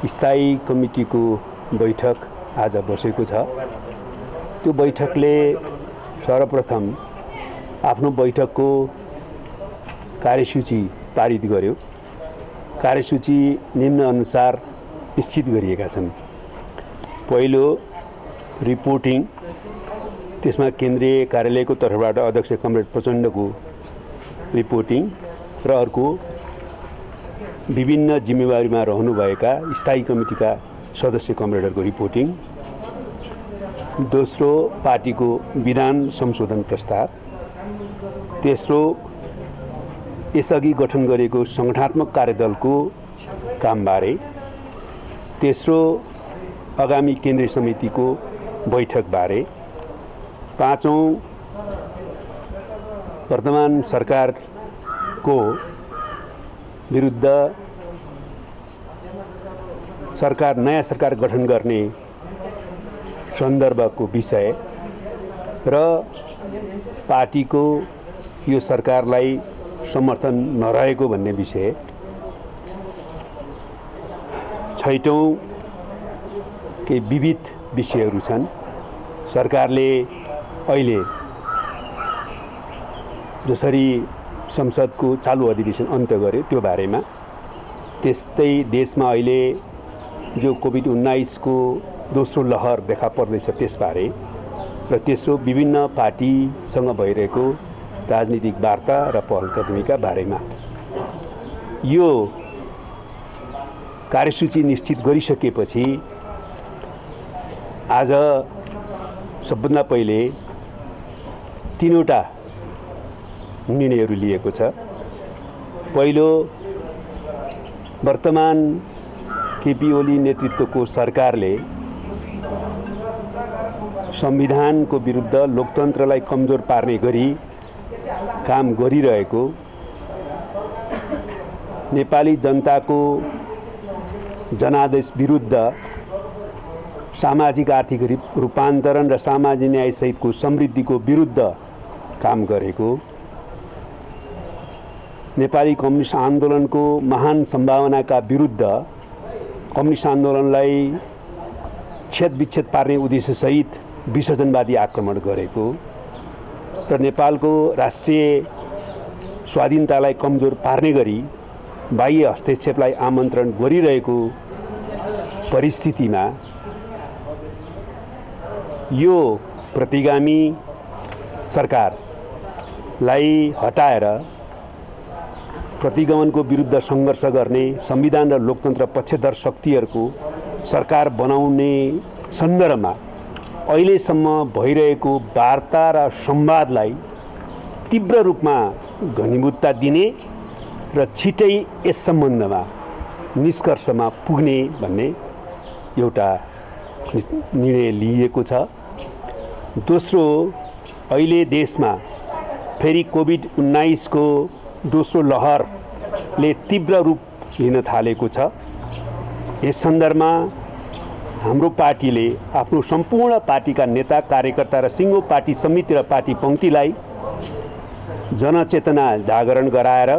स्थायी कमिटीको बैठक आज बसेको छ। त्यो बैठकले सर्वप्रथम आफ्नो बैठकको कार्यसूची पारित गर्यो। कार्यसूची निम्न अनुसार निश्चित गरिएका छन्। पहिलो रिपोर्टिङ, त्यसमा केन्द्रीय कार्यालयको तर्फबाट अध्यक्ष कमरेड प्रचण्डको रिपोर्टिङ र अर्को विभिन्न जिम्मेवारीमा रहनुभएका स्थायी कमिटीका सदस्य कमरेडहरूको रिपोर्टिङ। दोस्रो पार्टीको विधान संशोधन प्रस्ताव। तेस्रो यसअघि गठन गरेको सङ्गठनात्मक कार्यदलको कामबारे। तेस्रो आगामी केन्द्रीय समितिको बैठकबारे। पाँचौँ वर्तमान सरकारको विरुद्ध नयाँ सरकार गठन गर्ने सन्दर्भको विषय र पार्टीको यो सरकारलाई समर्थन नरहेको भन्ने विषय। छैटौँ केही विविध विषयहरू छन्। सरकारले अहिले जसरी संसदको चालु अधिवेशन अन्त्य गर्यो त्यो बारेमा, त्यस्तै देशमा अहिले जो कोभिड-19 को दोस्रो लहर देखा पर्दैछ त्यसबारे र तेस्रो विभिन्न पार्टीसँग भइरहेको राजनीतिक वार्ता र पहलकदमीका बारेमा। यो कार्यसूची निश्चित गरिसकेपछि आज सबभन्दा पहिले तीनवटा निर्णयहरू लिएको छ। पहिलो, वर्तमान केपी ओली नेतृत्वको सरकारले संविधानको विरुद्ध लोकतन्त्रलाई कमजोर पार्ने गरी काम गरिरहेको, नेपाली जनताको जनादेश विरुद्ध सामाजिक आर्थिक रूपान्तरण र सामाजिक न्याय सहितको समृद्धिको विरुद्ध काम गरेको, नेपाली कम्युनिस्ट आन्दोलनको महान सम्भावनाका विरुद्ध कम्युनिस्ट आन्दोलनलाई छेदविच्छेद पार्ने उद्देश्यसहित विसर्जनवादी आक्रमण गरेको र नेपालको राष्ट्रिय स्वाधीनतालाई कमजोर पार्ने गरी बाह्य हस्तक्षेपलाई आमन्त्रण गरिरहेको परिस्थितिमा यो प्रतिगामी सरकारलाई हटाएर प्रतिगमनको विरुद्ध सङ्घर्ष गर्ने, संविधान र लोकतन्त्र पक्षधर शक्तिहरूको सरकार बनाउने सन्दर्भमा अहिलेसम्म भइरहेको वार्ता र संवादलाई तीव्र रूपमा घनीभूतता दिने र छिटै यस सम्बन्धमा निष्कर्षमा पुग्ने भन्ने एउटा निर्णय लिएको छ। दोस्रो, अहिले देशमा फेरि कोभिड-19 को दोस्रो लहरले तीव्र रूप लिन थालेको छ। यस सन्दर्भमा हाम्रो पार्टीले आफ्नो सम्पूर्ण पार्टीका नेता, कार्यकर्ता र सिङ्गो पार्टी समिति र पार्टी पङ्क्तिलाई जनचेतना जागरण गराएर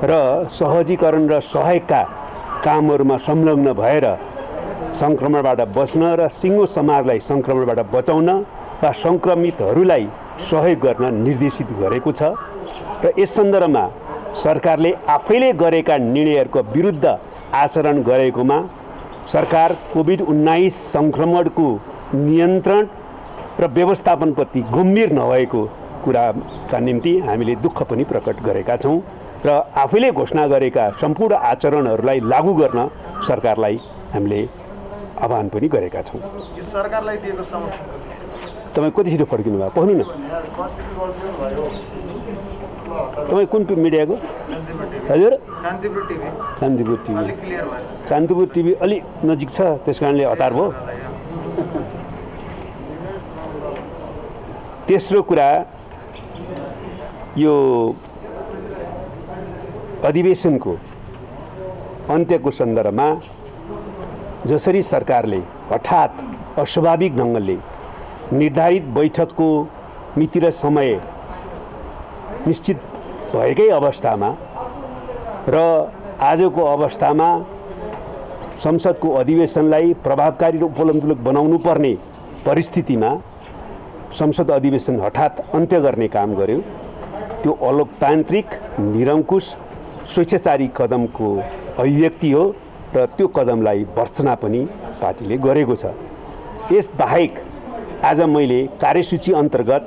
र सहजीकरण र सहयोगका कामहरूमा संलग्न भएर सङ्क्रमणबाट बच्न र सिङ्गो समाजलाई सङ्क्रमणबाट बचाउन वा सङ्क्रमितहरूलाई सहयोग गर्न निर्देशित गरेको छ। र यस सन्दर्भमा सरकारले आफैले गरेका निर्णयहरूको विरुद्ध आचरण गरेकोमा सरकार कोभिड-19 सङ्क्रमणको नियन्त्रण र व्यवस्थापनप्रति गम्भीर नभएको कुराका निम्ति हामीले दुःख पनि प्रकट गरेका छौँ र आफैले घोषणा गरेका सम्पूर्ण आचरणहरूलाई लागू गर्न सरकारलाई हामीले आह्वान पनि गरेका छौँ। यो सरकारलाई दिएको समर्थन तपाईँ कति छिटो फर्किनु भयो? पढ्नु न। तपाईँ कुन मिडियाको? हजुर, कान्तिपुर टिभी। कान्तिपुर टिभी अलिक नजिक छ, त्यस कारणले हतार भयो। तेस्रो कुरा, यो अधिवेशनको अन्त्यको सन्दर्भमा जसरी सरकारले हठात अस्वाभाविक ढङ्गले निर्धारित बैठकको मिति र समय निश्चित भएकै अवस्थामा र आजको अवस्थामा संसदको अधिवेशनलाई प्रभावकारी र उपलब्धमूलक बनाउनु पर्ने परिस्थितिमा संसद अधिवेशन हठात अन्त्य गर्ने काम गर्यो। त्यो अलोकतान्त्रिक निरङ्कुश स्वेच्छाचारी कदमको अभिव्यक्ति हो र त्यो कदमलाई भर्त्सना पनि पार्टीले गरेको छ। यसबाहेक आज मैले कार्यसूची अन्तर्गत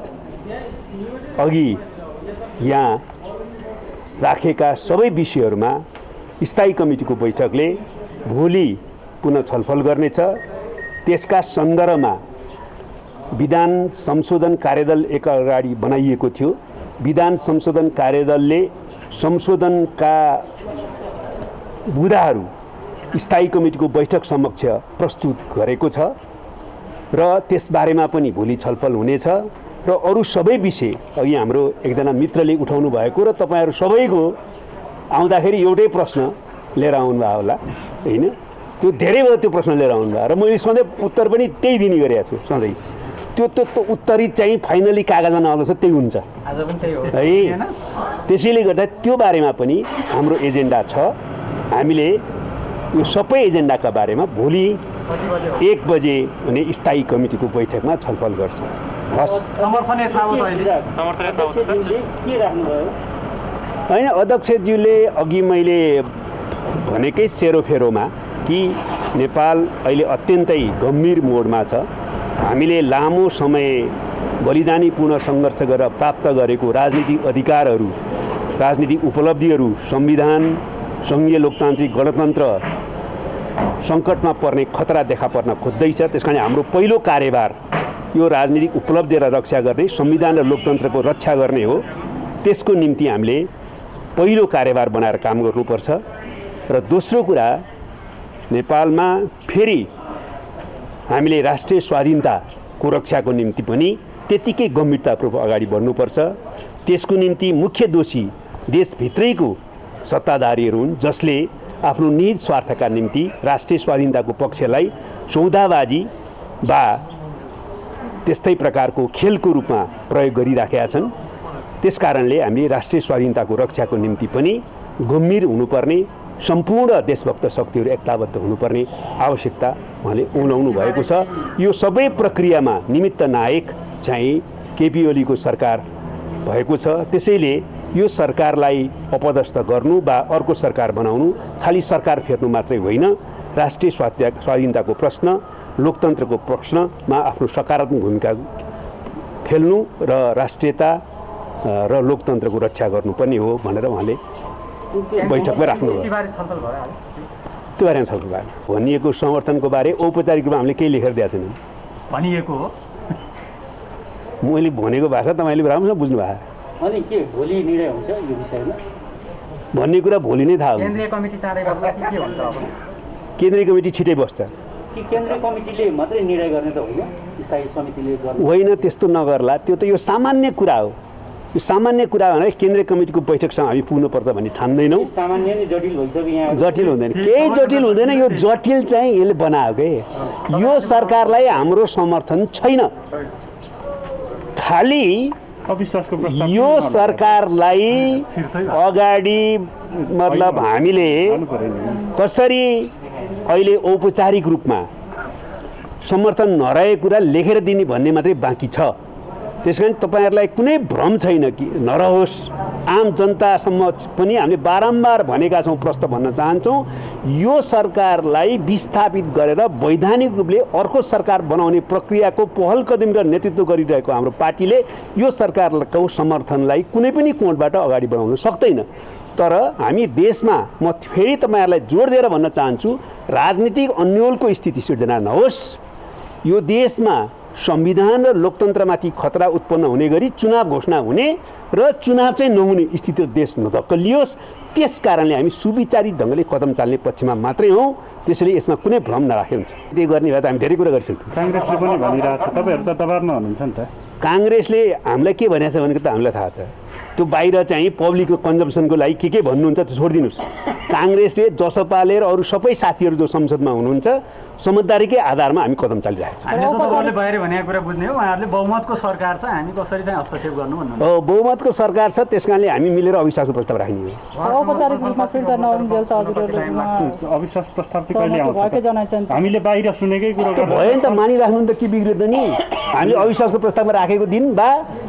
अघि यहाँ राखेका सबै विषयहरूमा स्थायी कमिटीको बैठकले भोलि पुनः छलफल गर्नेछ। त्यसका सन्दर्भमा विधान संशोधन कार्यदल एक अगाडि बनाइएको थियो। विधान संशोधन कार्यदलले संशोधनका बुँदाहरू स्थायी कमिटीको बैठक समक्ष प्रस्तुत गरेको छ र त्यसबारेमा पनि भोलि छलफल हुनेछ र अरू सबै विषय अघि हाम्रो एकजना मित्रले उठाउनु भएको र तपाईँहरू सबैको आउँदाखेरि एउटै प्रश्न लिएर आउनुभयो होला होइन, त्यो धेरै भयो त्यो प्रश्न लिएर आउनुभयो र मैले सधैँ उत्तर पनि त्यही दिने गरेको छु सधैँ। त्यो उत्तरी चाहिँ फाइनली कागजमा नआउँदछ त्यही हुन्छ आज पनि त्यही हो है। त्यसैले गर्दा त्यो बारेमा पनि हाम्रो एजेन्डा छ। हामीले यो सबै एजेन्डाका बारेमा भोलि 1 बजे हुने स्थायी कमिटीको बैठकमा छलफल गर्छौँ। हस्, समर्थन यथावत अहिले समर्थन यथावत छ के राख्नुभयो होइन अध्यक्षज्यूले अघि मैले भनेकै सेरोफेरोमा कि नेपाल अहिले अत्यन्तै गम्भीर मोडमा छ। हामीले लामो समय बलिदानीपूर्ण सङ्घर्ष गरेर प्राप्त गरेको राजनीतिक अधिकारहरू, राजनीतिक उपलब्धिहरू, संविधान, सङ्घीय लोकतान्त्रिक गणतन्त्र सङ्कटमा पर्ने खतरा देखा पर्न खोज्दैछ। त्यसकारण हाम्रो पहिलो कार्यभार यो राजनीतिक उपलब्धिलाई रक्षा गर्ने, संविधान र लोकतन्त्रको रक्षा गर्ने हो। त्यसको निम्ति हामीले पहिलो कार्यभार बनाएर काम गर्नुपर्छ। र दोस्रो कुरा, नेपालमा फेरि हामीले राष्ट्रिय स्वाधीनताको रक्षाको निम्ति पनि त्यतिकै गम्भीरतापूर्वक अगाडि बढ्नुपर्छ। त्यसको निम्ति मुख्य दोषी देशभित्रैको सत्ताधारीहरू हुन् जसले आफ्नो निज स्वार्थका निम्ति राष्ट्रिय स्वाधीनताको पक्षलाई सौदाबाजी वा त्यस्तै प्रकारको खेलको रूपमा प्रयोग गरिराखेका छन्। त्यसकारणले हामीले राष्ट्रिय स्वाधीनताको रक्षाको निम्ति पनि गम्भीर हुनुपर्ने, सम्पूर्ण देशभक्त शक्तिहरू एकताबद्ध हुनुपर्ने आवश्यकता उहाँले उनाउनु भएको छ। यो सबै प्रक्रियामा निमित्त नायक चाहिँ केपी ओलीको सरकार भएको छ। त्यसैले यो सरकारलाई अपदस्थ गर्नु वा अर्को सरकार बनाउनु खालि सरकार फेर्नु मात्रै होइन, राष्ट्रिय स्वाधीनताको प्रश्न, लोकतन्त्रको प्रश्नमा आफ्नो सकारात्मक भूमिका खेल्नु र राष्ट्रियता र लोकतन्त्रको रक्षा गर्नुपर्ने हो भनेर उहाँले बैठकमा राख्नुभयो। त्यो बारेमा छलफल भएन। भनिएको समर्थनको बारे औपचारिक रूपमा हामीले केही लेखेर दिएको छैनौँ। भनिएको हो मैले भनेको भाषा तपाईँले राम्रोसँग बुझ्नु भयो। अनि के भोलि निर्णय हुन्छ यो विषयमा भन्ने कुरा भोलि नै थाहा हुन्छ। केन्द्रीय कमिटी चाँडै बस्छ कि के हुन्छ अब? केन्द्रीय कमिटी छिटै बस्छ कि केन्द्रीय कमिटीले मात्रै निर्णय गर्ने त होइन, स्थायी समितिले गर्ने होइन, त्यस्तो नगर्ला। त्यो त यो सामान्य कुरा हो। यो सामान्य कुरा भने केन्द्रीय कमिटीको बैठकसँग हामी पुग्नुपर्छ भन्ने ठान्दैनौँ। सामान्य नै जटिल भइसक्यो यहाँ। जटिल हुँदैन, केही जटिल हुँदैन। यो जटिल चाहिँ यसले बनायो के। यो सरकारलाई हाम्रो समर्थन छैन। खालि यो सरकारलाई अगाडि मतलब हामीले कसरी अहिले औपचारिक रूपमा समर्थन नरहेको कुरा लेखेर दिने भन्ने मात्रै बाँकी छ। त्यसकारण तपाईँहरूलाई कुनै भ्रम छैन कि नरहोस्। आम जनतासम्म पनि हामीले बारम्बार भनेका छौँ, प्रश्न भन्न चाहन्छौँ, यो सरकारलाई विस्थापित गरेर वैधानिक रूपले अर्को सरकार बनाउने प्रक्रियाको पहल कदमी र नेतृत्व गरिरहेको हाम्रो पार्टीले यो सरकारको समर्थनलाई कुनै पनि कोणबाट अगाडि बढाउन सक्दैन। तर हामी देशमा म फेरि तपाईँहरूलाई जोड दिएर भन्न चाहन्छु, राजनीतिक अन्योलको स्थिति सिर्जना नहोस्। यो देशमा संविधान र लोकतन्त्रमाथि खतरा उत्पन्न हुने गरी चुनाव घोषणा हुने र चुनाव चाहिँ नहुने स्थिति देश नधक्कलियोस्। त्यस कारणले हामी सुविचारी ढङ्गले कदम चाल्ने पक्षमा मात्रै हौँ। त्यसैले यसमा कुनै भ्रम नराखे हुन्छ। त्यही गर्ने भए त हामी धेरै कुरा गरिसक्छौँ। काङ्ग्रेसले पनि भनिरहेको छ, तपाईँहरू त दबाबमा हुनुहुन्छ नि त। काङ्ग्रेसले हामीलाई के भनेको छ भनेको त हामीलाई थाहा छ। त्यो बाहिर चाहिँ पब्लिक कन्जम्सनको लागि के भन्नुहुन्छ त्यो छोडिदिनुहोस्। काङ्ग्रेसले जसपाले र अरू सबै साथीहरू जो संसदमा हुनुहुन्छ समझदारीकै आधारमा हामी कदम चालिरहेको छ। हामीले त तपाईँले बाहिर भनेको कुरा बुझ्ने हो, उहाँहरूले बहुमतको सरकार छ, हामी कसरी चाहिँ हस्तक्षेप गर्नु भन्नु। बहुमतको सरकार छ, त्यस कारणले हामी मिलेर अविश्वासको प्रस्ताव राख्ने हो। औपचारिक रूपमा फिर्ता नहुन्जेल त हजुरहरूले अविश्वास प्रस्ताव चाहिँ कहिले सहमत भएकै आउँछ? जनाइछन्। हामीले बाहिर सुनेकै कुरो त्यो भयो नि त, मानिराख्नु नि त, के बिग्रियो त नि। हामीले अविश्वासको प्रस्तावमा राखेको दिन बा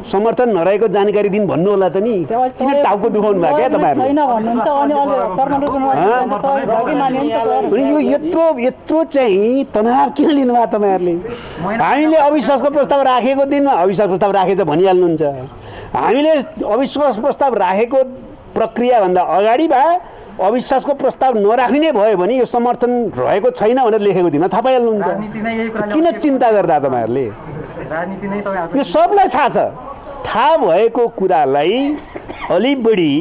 समर्थन नरहेको जानकारी दिन भन्नु होला त नि। किन टाउको दुखाउनु भयो क्या तपाईँहरूले? छैन भन्नुहुन्छ अनि अहिले कर्मल रूपमा सहयोग भएकै मान्यो नि त सर। अनि यो यत्रो चाहिँ तनाव किन लिनुभयो तपाईँहरूले? हामीले अविश्वासको प्रस्ताव राखेको दिनमा अविश्वास प्रस्ताव राखेछ भनिहाल्नुहुन्छ। हामीले अविश्वास प्रस्ताव राखेको प्रक्रियाभन्दा अगाडि बा अविश्वासको प्रस्ताव नराख्ने नै भयो भने यो समर्थन रहेको छैन भनेर लेखेको दिनमा थाहा पाइहाल्नुहुन्छ। राजनीति नै यही कुरा किन चिन्ता गर्दा तपाईँहरूले? राजनीति नै तपाईँ यो सबलाई थाहा छ। थाहा भएको कुरालाई अलिक बढी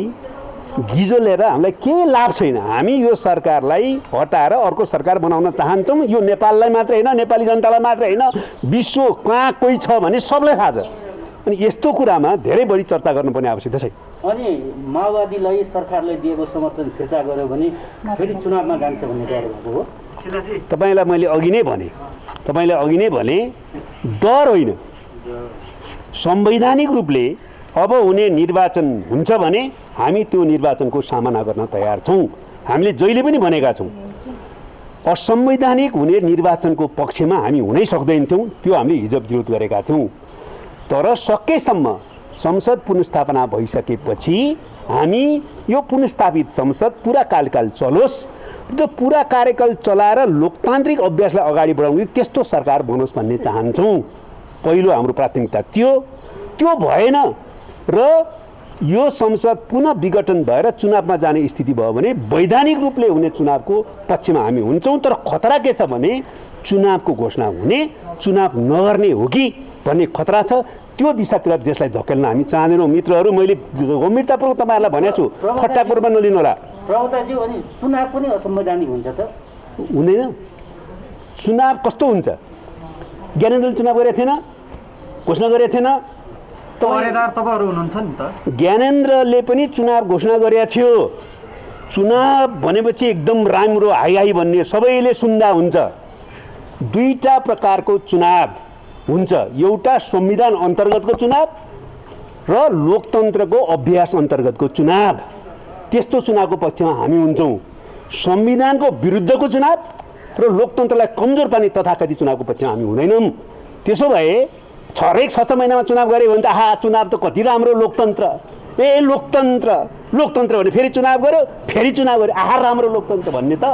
गिजो लिएर हामीलाई केही लाभ छैन। हामी यो सरकारलाई हटाएर अर्को सरकार बनाउन चाहन्छौँ। यो नेपाललाई मात्रै होइन, नेपाली जनतालाई मात्रै होइन, विश्व कहाँ कोही छ भने सबलाई थाहा छ। अनि यस्तो कुरामा धेरै बढी चर्चा गर्नुपर्ने आवश्यकता छैन। अनि माओवादीलाई सरकारले दिएको समर्थन फिर्ता गर्यो भने फेरि चुनावमा जान्छ भन्ने डर भएको हो। तपाईँलाई मैले अघि नै भने डर होइन, संवैधानिक रूपले अब हुने निर्वाचन हुन्छ भने हामी त्यो निर्वाचनको सामना गर्न तयार छौँ। हामीले जहिले पनि भनेका छौँ असंवैधानिक हुने निर्वाचनको पक्षमा हामी हुनै सक्दैनथ्यौँ। त्यो हामीले हिजो विरोध गरेका थियौँ। तर सकेसम्म संसद पुनर्स्थापना भइसकेपछि हामी यो पुनर्स्थापित संसद पुरा कार्यकाल चलोस्, त्यो पुरा कार्यकाल चलाएर लोकतान्त्रिक अभ्यासलाई अगाडि बढाउने त्यस्तो सरकार बनोस् भन्ने चाहन्छौँ। पहिलो हाम्रो प्राथमिकता त्यो भएन र यो संसद पुनः विघटन भएर चुनावमा जाने स्थिति भयो भने वैधानिक रूपले हुने चुनावको पक्षमा हामी हुन्छौँ। तर खतरा के छ भने चुनावको घोषणा हुने, चुनाव नगर्ने हो कि भन्ने खतरा छ। त्यो दिशातिर देशलाई धकेल्न हामी चाहँदैनौँ। मित्रहरू, मैले गम्भीरतापूर्वक तपाईँहरूलाई भनेको छु, ठट्टाको रूपमा नलिनु होला। प्रवक्ताज्यू, अनि चुनाव पनि असंवैधानिक हुन्छ त? हुँदैन। चुनाव कस्तो हुन्छ? ज्ञानेन्द्रले चुनाव गरेको थिएन, घोषणा गरेको थिएन। पहरेदार तपाईँहरू हुनुहुन्छ नि त। ज्ञानेन्द्रले पनि चुनाव घोषणा गरेको थियो। चुनाव भनेपछि एकदम राम्रो हाई भन्ने सबैले सुन्दा हुन्छ। दुईटा प्रकारको चुनाव हुन्छ, एउटा संविधान अन्तर्गतको चुनाव र लोकतन्त्रको अभ्यास अन्तर्गतको चुनाव। त्यस्तो चुनावको पक्षमा हामी हुन्छौँ। संविधानको विरुद्धको चुनाव र लोकतन्त्रलाई कमजोर पार्ने तथाकथित चुनावको पक्षमा हामी हुँदैनौँ। त्यसो भए 6 महिनामा चुनाव गऱ्यो भने त आहा चुनाव त कति राम्रो लोकतन्त्र, लोकतन्त्र भने फेरि चुनाव गर्यो, आहा राम्रो लोकतन्त्र भन्ने त